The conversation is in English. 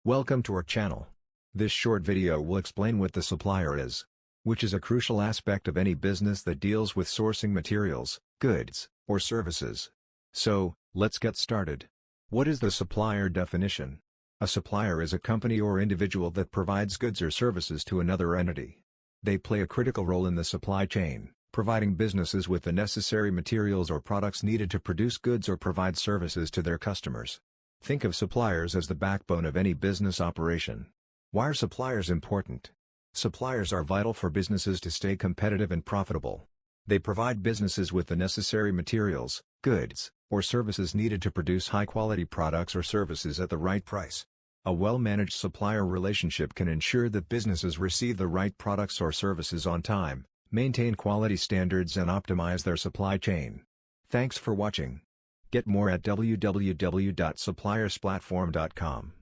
Welcome to our channel. This short video will explain what the supplier is, which is a crucial aspect of any business that deals with sourcing materials, goods, or services. So, let's get started. What is the supplier definition? A supplier is a company or individual that provides goods or services to another entity. They play a critical role in the supply chain, providing businesses with the necessary materials or products needed to produce goods or provide services to their customers. Think of suppliers as the backbone of any business operation. Why are suppliers important? Suppliers are vital for businesses to stay competitive and profitable. They provide businesses with the necessary materials, goods, or services needed to produce high-quality products or services at the right price. A well-managed supplier relationship can ensure that businesses receive the right products or services on time, maintain quality standards and optimize their supply chain. Thanks for watching. Get more at www.suppliersplatform.com.